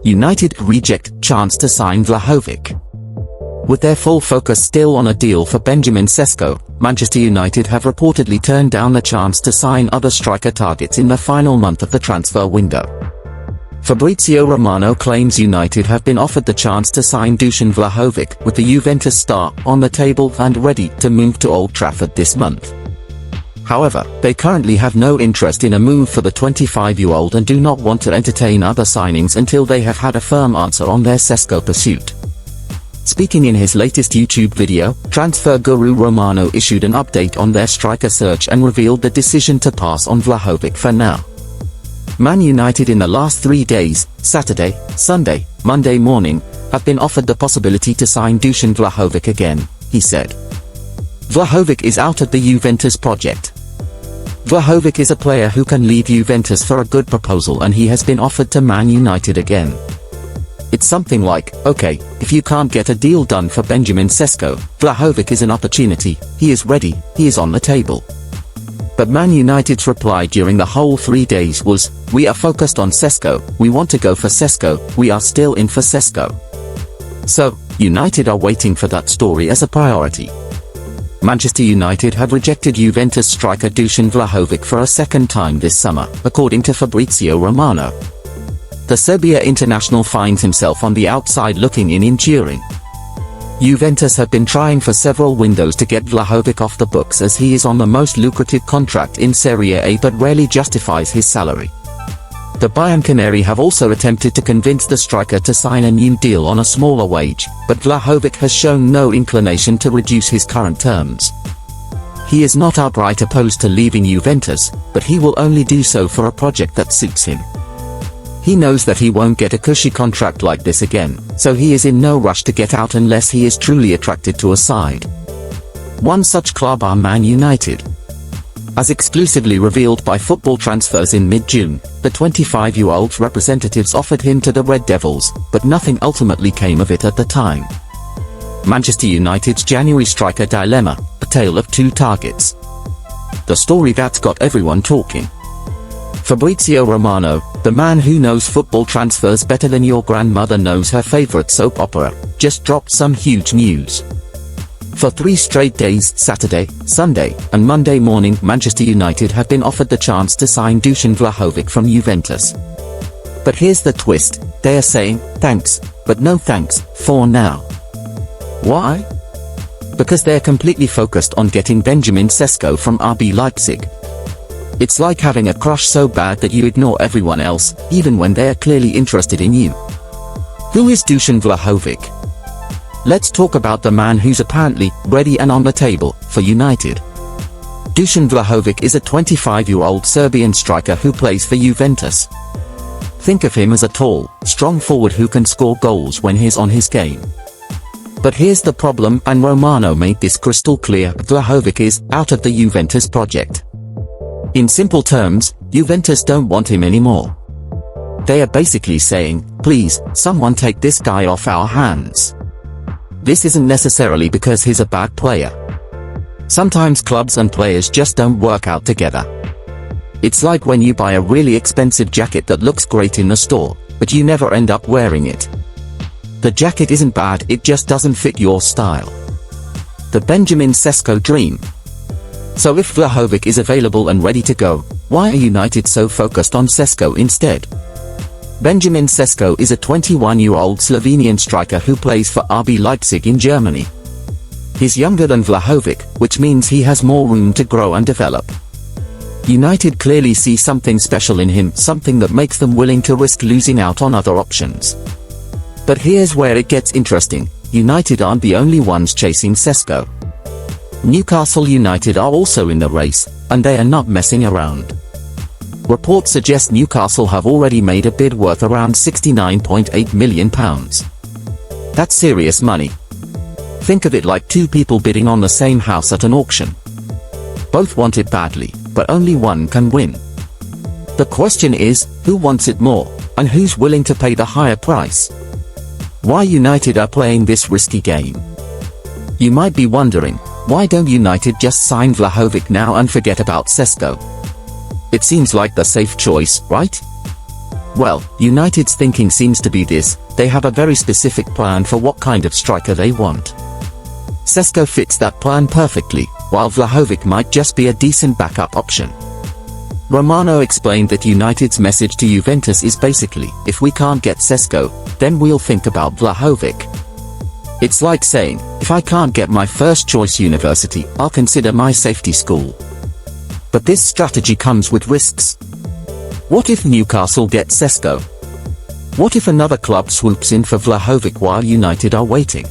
United reject chance to sign Vlahovic. With their full focus still on a deal for Benjamin Sesko, Manchester United have reportedly turned down the chance to sign other striker targets in the final month of the transfer window. Fabrizio Romano claims United have been offered the chance to sign Dusan Vlahovic, with the Juventus star on the table and ready to move to Old Trafford this month. However, they currently have no interest in a move for the 25-year-old and do not want to entertain other signings until they have had a firm answer on their Sesko pursuit. Speaking in his latest YouTube video, transfer guru Romano issued an update on their striker search and revealed the decision to pass on Vlahovic for now. Man United in the last 3 days, Saturday, Sunday, Monday morning, have been offered the possibility to sign Dusan Vlahovic again, he said. Vlahovic is out of the Juventus project. Vlahovic is a player who can leave Juventus for a good proposal, and he has been offered to Man United again. It's something like, okay, if you can't get a deal done for Benjamin Sesko, Vlahovic is an opportunity, he is ready, he is on the table. But Man United's reply during the whole 3 days was, we are focused on Sesko, we want to go for Sesko, we are still in for Sesko. So, United are waiting for that story as a priority. Manchester United have rejected Juventus striker Dusan Vlahovic for a second time this summer, according to Fabrizio Romano. The Serbia international finds himself on the outside looking in Turin. Juventus have been trying for several windows to get Vlahovic off the books, as he is on the most lucrative contract in Serie A but rarely justifies his salary. The Bianconeri have also attempted to convince the striker to sign a new deal on a smaller wage, but Vlahovic has shown no inclination to reduce his current terms. He is not outright opposed to leaving Juventus, but he will only do so for a project that suits him. He knows that he won't get a cushy contract like this again, so he is in no rush to get out unless he is truly attracted to a side. One such club are Man United. As exclusively revealed by Football Transfers in mid-June, the 25-year-old's representatives offered him to the Red Devils, but nothing ultimately came of it at the time. Manchester United's January striker dilemma, a tale of two targets. The story that's got everyone talking. Fabrizio Romano, the man who knows football transfers better than your grandmother knows her favorite soap opera, just dropped some huge news. For 3 straight days, Saturday, Sunday, and Monday morning, Manchester United have been offered the chance to sign Dusan Vlahovic from Juventus. But here's the twist, they are saying, thanks, but no thanks, for now. Why? Because they're completely focused on getting Benjamin Sesko from RB Leipzig. It's like having a crush so bad that you ignore everyone else, even when they are clearly interested in you. Who is Dusan Vlahovic? Let's talk about the man who's apparently ready and on the table for United. Dusan Vlahovic is a 25-year-old Serbian striker who plays for Juventus. Think of him as a tall, strong forward who can score goals when he's on his game. But here's the problem, and Romano made this crystal clear: Vlahovic is out of the Juventus project. In simple terms, Juventus don't want him anymore. They are basically saying, please, someone take this guy off our hands. This isn't necessarily because he's a bad player. Sometimes clubs and players just don't work out together. It's like when you buy a really expensive jacket that looks great in the store, but you never end up wearing it. The jacket isn't bad, it just doesn't fit your style. The Benjamin Sesko dream. So if Vlahovic is available and ready to go, why are United so focused on Sesko instead? Benjamin Sesko is a 21-year-old Slovenian striker who plays for RB Leipzig in Germany. He's younger than Vlahovic, which means he has more room to grow and develop. United clearly see something special in him, something that makes them willing to risk losing out on other options. But here's where it gets interesting, United aren't the only ones chasing Sesko. Newcastle United are also in the race, and they are not messing around. Reports suggest Newcastle have already made a bid worth around £69.8 million. That's serious money. Think of it like two people bidding on the same house at an auction. Both want it badly, but only one can win. The question is, who wants it more, and who's willing to pay the higher price? Why United are playing this risky game? You might be wondering, why don't United just sign Vlahovic now and forget about Sesko? It seems like the safe choice, right? Well, United's thinking seems to be this: they have a very specific plan for what kind of striker they want. SESKO fits that plan perfectly, while Vlahovic might just be a decent backup option. Romano explained that United's message to Juventus is basically, if we can't get SESKO, then we'll think about Vlahovic. It's like saying, if I can't get my first choice university, I'll consider my safety school. But this strategy comes with risks. What if Newcastle get SESKO? What if another club swoops in for Vlahovic while United are waiting?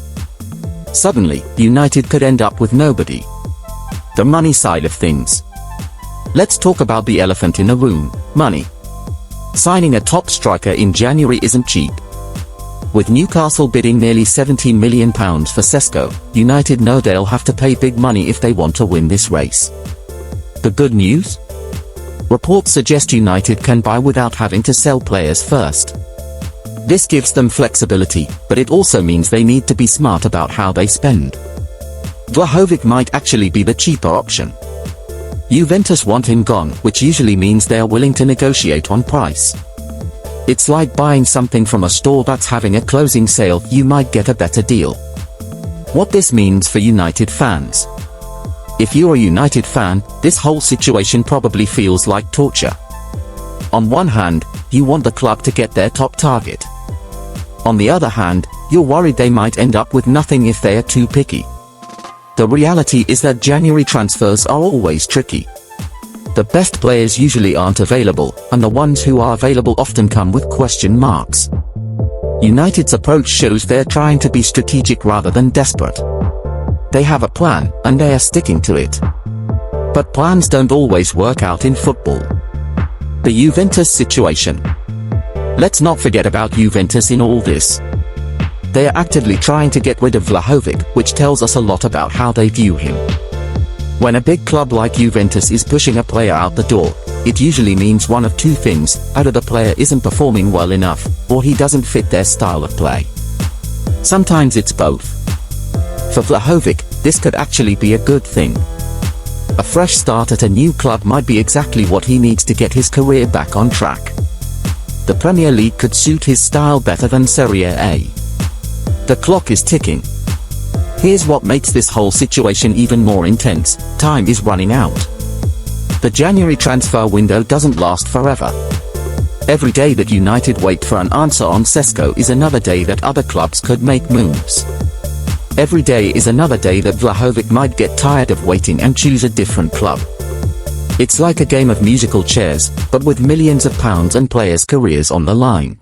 Suddenly, United could end up with nobody. The money side of things. Let's talk about the elephant in the room: money. Signing a top striker in January isn't cheap. With Newcastle bidding nearly £17 million for SESKO, United know they'll have to pay big money if they want to win this race. The good news? Reports suggest United can buy without having to sell players first. This gives them flexibility, but it also means they need to be smart about how they spend. Vlahovic might actually be the cheaper option. Juventus want him gone, which usually means they are willing to negotiate on price. It's like buying something from a store that's having a closing sale. You might get a better deal. What this means for United fans. If you're a United fan, this whole situation probably feels like torture. On one hand, you want the club to get their top target. On the other hand, you're worried they might end up with nothing if they are too picky. The reality is that January transfers are always tricky. The best players usually aren't available, and the ones who are available often come with question marks. United's approach shows they're trying to be strategic rather than desperate. They have a plan, and they are sticking to it. But plans don't always work out in football. The Juventus situation. Let's not forget about Juventus in all this. They are actively trying to get rid of Vlahovic, which tells us a lot about how they view him. When a big club like Juventus is pushing a player out the door, it usually means one of two things: either the player isn't performing well enough, or he doesn't fit their style of play. Sometimes it's both. For Vlahovic, this could actually be a good thing. A fresh start at a new club might be exactly what he needs to get his career back on track. The Premier League could suit his style better than Serie A. The clock is ticking. Here's what makes this whole situation even more intense: time is running out. The January transfer window doesn't last forever. Every day that United wait for an answer on SESKO is another day that other clubs could make moves. Every day is another day that Vlahovic might get tired of waiting and choose a different club. It's like a game of musical chairs, but with millions of pounds and players' careers on the line.